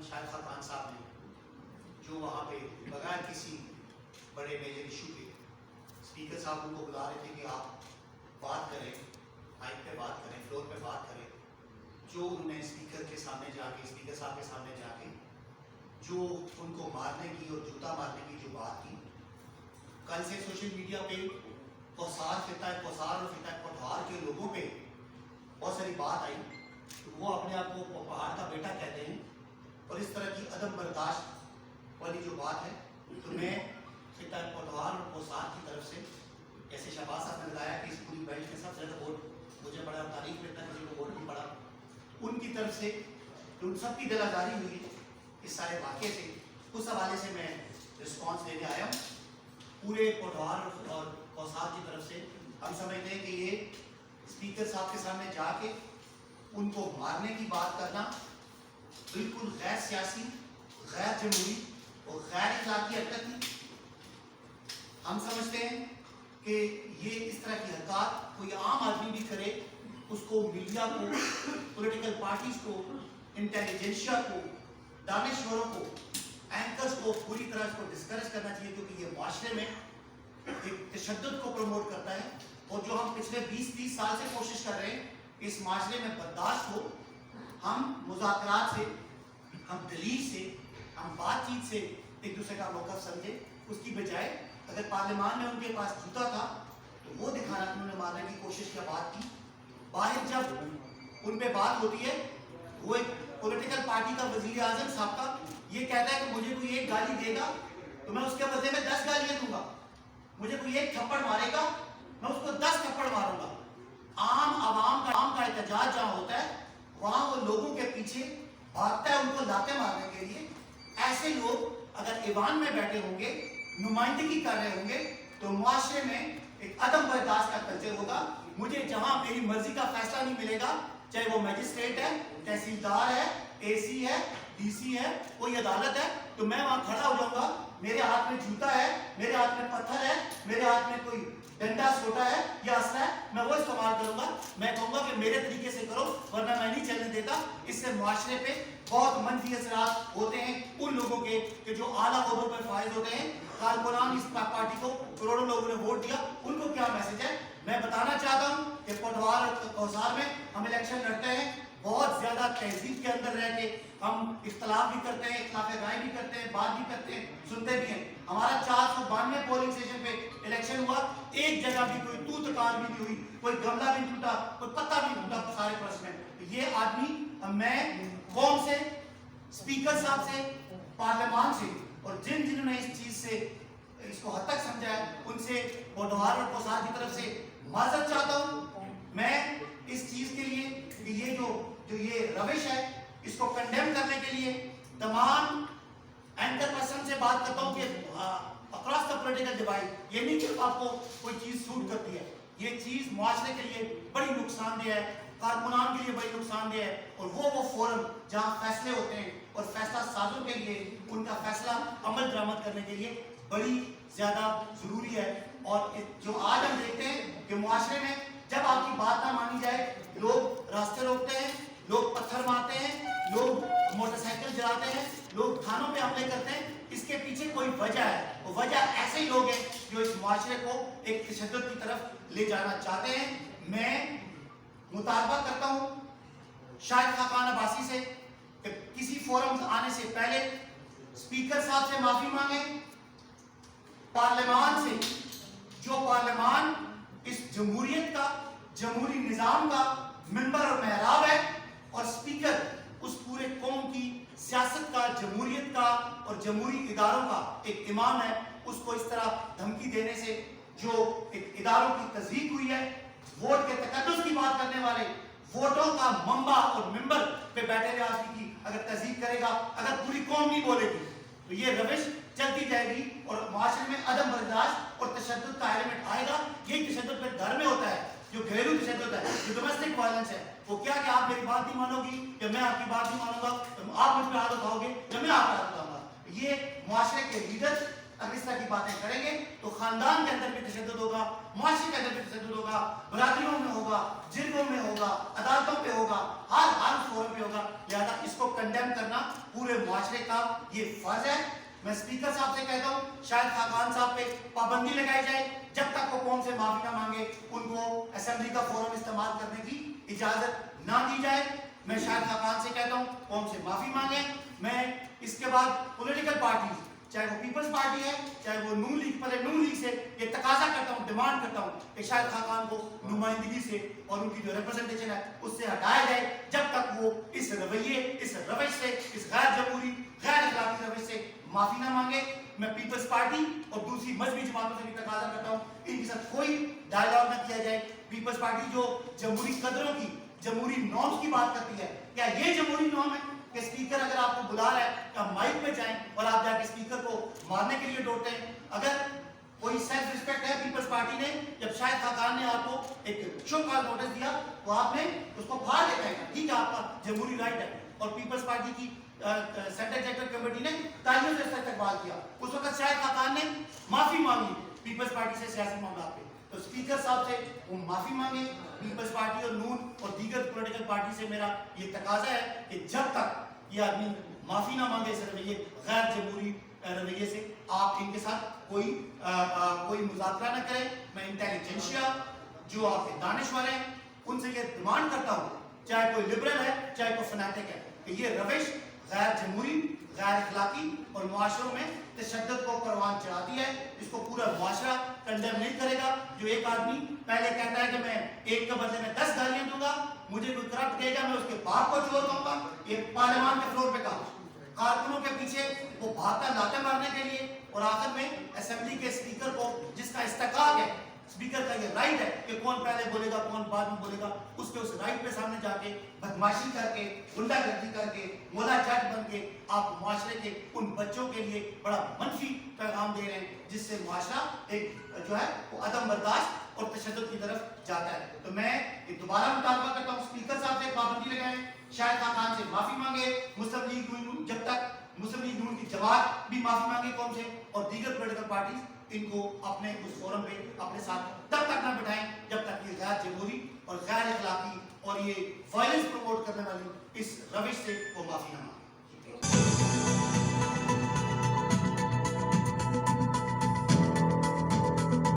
شاہد خاقان صاحب نے جو وہاں پہ بغیر کسی بڑے میجر ایشو کے اسپیکر صاحب ان کو بلا رہے تھے کہ آپ بات کریں، مائک پہ بات کریں، فلور پہ بات کریں، جو انہوں نے اسپیکر کے سامنے جا کے، اسپیکر صاحب کے سامنے جا کے جو ان کو مارنے کی اور جوتا مارنے کی جو بات کی، کل سے سوشل میڈیا پہ کوثار اور فتح کوٹھار کے لوگوں پہ بہت ساری بات آئی، تو وہ اپنے آپ کو پہاڑ کا بیٹا کہتے ہیں، اور اس طرح کی عدم برداشت والی جو بات ہے، تو میں فتح کوٹھار اور کوثار کی طرف سے، جیسے شہباز صاحب نے بتایا کہ اس پوری بیلٹ میں سب سے زیادہ ووٹ مجھے پڑا، تاریخ میں اتنا کسی کو ووٹ نہیں پڑا، ان کی طرف سے ان سب کی دل آزاری ہوئی اس سارے واقعے سے، اس حوالے سے میں رسپانس دینے آیا ہوں۔ پورے کوٹھار اور کوثار کی طرف سے ہم سمجھتے ہیں کہ یہ اسپیکر صاحب کے سامنے جا کے ان کو مارنے کی بات کرنا بالکل غیر سیاسی، غیر جمہوری اور غیر اخلاقی حرکت تھی۔ ہم سمجھتے ہیں کہ یہ اس طرح کی حرکات کوئی عام آدمی بھی کرے، اس کو میڈیا کو، پولیٹیکل پارٹیز کو، انٹیلیجنشیا کو، دانشوروں کو، اینکرز کو پوری طرح اس کو ڈسکریج کرنا چاہیے، کیونکہ یہ معاشرے میں ایک تشدد کو پروموٹ کرتا ہے، اور جو ہم پچھلے 20-30 سال سے کوشش کر رہے ہیں اس معاشرے میں برداشت ہو، ہم مذاکرات سے، ہم دلیل سے، ہم بات چیت سے ایک دوسرے کا موقف سمجھے، اس کی بجائے اگر پارلیمان میں ان کے پاس جوتا تھا تو وہ دکھانا انہوں نے مارنے کی کوشش کیا، بات کی۔ باہر جب ان پہ بات ہوتی ہے، وہ ایک پولیٹیکل پارٹی کا وزیر اعظم صاحب کا یہ کہتا ہے کہ مجھے کوئی ایک گالی دے گا تو میں اس کے بدلے میں 10 گالیاں دوں گا، مجھے کوئی ایک تھپڑ مارے گا میں اس کو 10 تھپڑ ماروں گا۔ عوام کا احتجاج جہاں ہوتا ہے وہاں وہ لوگوں کے پیچھے بھاگتا ہے ان کو لاتے مارنے کے لیے۔ ایسے لوگ اگر ایوان میں بیٹھے ہوں گے، نمائندگی کر رہے ہوں گے، تو معاشرے میں ایک عدم برداشت کا کلچر ہوگا۔ مجھے جہاں میری مرضی کا فیصلہ نہیں ملے گا، چاہے وہ میجسٹریٹ ہے، تحصیلدار ہے، اے سی ہے، ڈی سی ہے، کوئی عدالت ہے، تو میں وہاں کھڑا ہو جاؤں گا، میرے ہاتھ میں جوتا ہے، میرے ہاتھ میں پتھر ہے، میرے ہاتھ میں کوئی ڈنڈا سوٹا ہے یا اسلحہ ہے، میں وہ استعمال کروں گا، میں کہوں گا کہ میرے طریقے سے کرو، ورنہ میں نہیں چلنے دیتا۔ اس سے معاشرے پہ بہت منفی اثرات ہوتے ہیں ان لوگوں کے کہ جو اعلیٰ عہدوں پر فائز ہوتے ہیں۔ کارکنان اس پارٹی کو کروڑوں لوگوں نے ووٹ دیا، ان کو کیا میسج ہے؟ میں بتانا چاہتا ہوں کہ کوٹھوار اور کوثار میں ہم الیکشن لڑتے ہیں بہت زیادہ تہذیب کے اندر رہ کے، ہم اختلاف بھی کرتے ہیں، اختلاف رائے بھی کرتے ہیں، بات بھی کرتے ہیں، سنتے بھی ہیں۔ ہمارا 492 پولنگ اسٹیشن پہ الیکشن ہوا، ایک جگہ بھی کوئی تو تکار بھی نہیں ہوئی، کوئی گملہ بھی ٹوٹا، کوئی پتا بھی ٹوٹا سارے پرس میں۔ یہ آدمی، میں قوم سے، اسپیکر صاحب سے، پارلیمان سے، اور جنہوں نے اس چیز سے اس کو حد تک سمجھا ہے، ان سے کوٹھوار اور کوثار کی طرف سے معذرت چاہتا ہوں۔ میں اس چیز کے لیے کہ یہ جو یہ روش ہے، اس کو کنڈیم کرنے کے لیے تمام اینکر پرسن سے بات کرتا ہوں کہ اکراس دا پولیٹیکل ڈیوائڈ، یہ نہیں کہ آپ کو کوئی چیز سوٹ کرتی ہے، یہ چیز معاشرے کے لیے بڑی نقصان دہ ہے، کارکنان کے لیے بڑی نقصان دہ ہے، اور وہ فورم جہاں فیصلے ہوتے ہیں اور فیصلہ سازوں کے لیے ان کا فیصلہ عمل درآمد کرنے کے لیے بڑی زیادہ ضروری ہے۔ اور جو آج ہم دیکھتے ہیں کہ معاشرے میں جب آپ کی بات نہ مانی جائے، لوگ راستے روکتے ہیں، لوگ پتھر مارتے ہیں، لوگ موٹر سائیکل جلاتے ہیں، لوگ تھانوں پہ حملے کرتے ہیں، اس کے پیچھے کوئی وجہ ہے، وہ وجہ ایسے ہی لوگ ہیں جو اس معاشرے کو ایک تشدد کی طرف لے جانا چاہتے ہیں۔ میں مطالبہ کرتا ہوں شاہد خاقان عباسی سے کہ کسی فورم آنے سے پہلے اسپیکر صاحب سے معافی مانگیں، پارلیمان سے، جو پارلیمان اس جمہوریت کا، جمہوری نظام کا منبر اور محراب ہے، اور اسپیکر اس پورے قوم کی سیاست کا، جمہوریت کا اور جمہوری اداروں کا ایک امام ہے، اس کو اس طرح دھمکی دینے سے جو ایک اداروں کی تضحیک ہوئی ہے، ووٹ کے تقدس کی بات کرنے والے، ووٹوں کا منبع اور منبر پہ بیٹھے ہوئے آدمی کی اگر تضحیک کرے گا، اگر پوری قوم نہیں بولے گی تو یہ روش چلتی جائے گی، اور معاشرے میں عدم برداشت اور تشدد کا ایلیمنٹ آئے گا۔ یہ تشدد پھر گھر میں ہوتا ہے، جو گھریلو تشدد ہے، جو ڈومیسٹک وائلنس ہے، وہ کیا کہ آپ میری بات نہیں مانو گی یا میں آپ کی بات نہیں مانوں گا، آپ مجھ پہ ہاتھ اٹھاؤ گے یا میں آپ پہ ہاتھ اٹھاؤں گا۔ یہ معاشرے کے لیڈر اگر اس طرح کی باتیں کریں گے تو خاندان کے اندر بھی تشدد ہوگا, معاشرے کے اندر بھی تشدد ہوگا, برادریوں میں ہوگا, جرگوں میں ہوگا, عدالتوں پہ ہوگا, ہر فورم پہ ہوگا. لہذا اس کو کنڈیم کرنا پورے معاشرے کا یہ فرض ہے. میں اسپیکر صاحب سے کہتا ہوں شاہد خاقان صاحب پہ پابندی لگائی جائے, جب تک وہ قوم سے معافی نہ مانگے ان کو اسمبلی کا فورم استعمال کرنے کی اجازت نہ دی جائے. میں شاہد خاقان سے کہتا ہوں قوم سے معافی مانگیں. میں اس کے بعد پولیٹیکل پارٹیز, چاہے وہ پیپلز پارٹی ہے, چاہے وہ نون لیگ سے یہ تقاضا کرتا ہوں, ڈیمانڈ کرتا ہوں کہ شاہد خاقان کو نمائندگی سے اور ان کی جو ریپرزنٹیشن ہے اس سے ہٹایا جائے, جب تک وہ اس رویے, اس روش سے, اس غیر جمہوری, غیر اخلاقی روش سے معافی نہ مانگے. میں پیپلز پارٹی اور دوسری مذہبی جماعتوں سے بھی تقاضا کرتا ہوں ان کے ساتھ کوئی ڈائیلاگ نہ کیا جائے. پیپلز پارٹی جو جمہوری قدروں کی, جمہوری نارمز کی بات کرتی ہے, کیا یہ جمہوری نارم ہے کہ اسپیکر اگر آپ کو بلا رہا ہے کہ آپ مائک پہ جائیں اور آپ جا کے اسپیکر کو مارنے کے لیے دوڑتے ہیں؟ اگر کوئی سیلف ریسپیکٹ ہے پیپلز پارٹی نے, جب شاہد خاقان نے آپ کو ایک شو کال نوٹس دیا تو آپ نے اس کو پھاڑ کے کہا, ٹھیک ہے آپ کا جمہوری رائٹ ہے. اور پیپلز پارٹی کی سینٹرل ایگزیکٹو کمیٹی نے تالیوں سے استقبال کیا. اس وقت شاہد خاقان نے معافی مانگی پیپلز پارٹی سے سیاسی معاملات پہ. تو اسپیکر صاحب سے وہ معافی مانگے. پیپلز پارٹی اور نون اور دیگر پولیٹیکل پارٹی سے میرا یہ تقاضا ہے کہ جب تک یہ آدمی معافی نہ مانگے اس رویے, غیر جمہوری رویے سے, آپ ان کے ساتھ کوئی مذاکرہ نہ کریں. میں انٹیلیجنشیا جو آپ کے دانشور ہیں ان سے یہ ڈیمانڈ کرتا ہوں, چاہے کوئی لبرل ہے چاہے کوئی فنیٹک ہے, کہ یہ روش غیر جمہوری, غیر اخلاقی اور معاشروں میں تشدد کو پروان چڑھاتی ہے. اس کو پورا معاشرہ کنڈیم نہیں کرے گا. جو ایک آدمی پہلے کہتا ہے کہ میں ایک کے بدلے میں 10 گالیاں دوں گا, مجھے کوئی کرپٹ کہے گا میں اس کے باپ کو چور کہوں گا, یہ پارلیمان کے فلور پہ کہا. کارکنوں کے پیچھے وہ بھاگتا لاتے مارنے کے لیے, اور آخر میں اسمبلی کے اسپیکر کو, جس کا استحقاق ہے, اسپیکر کا یہ رائٹ ہے کہ کون پہلے بولے گا کون بعد میں بولے گا, اس کے اس رائٹ پہ سامنے جا کے بدماشی کر کے, غنڈہ گردی کر کے, مولا جٹ بن کے آپ معاشرے کے ان بچوں کے لیے بڑا منفی پیغام دے رہے ہیں, جس سے معاشرہ ایک جو ہے وہ عدم برداشت اور تشدد کی طرف جاتا ہے. تو میں دوبارہ مطالبہ کرتا ہوں اسپیکر صاحب سے پابندی لگائیں, شاہد خاقان سے معافی مانگے, مسلم لیگ نون, جب تک مسلم لیگ نون کی جماعت بھی معافی مانگے قوم سے, اور دیگر پولیٹیکل پارٹیز ان کو اپنے اس فورم پہ اپنے ساتھ تب تک نہ بٹھائیں جب تک یہ غیر جمہوری اور غیر اخلاقی اور یہ وائلنس پروموٹ کرنے والی اس روش سے وہ معافی نہ مانگیں.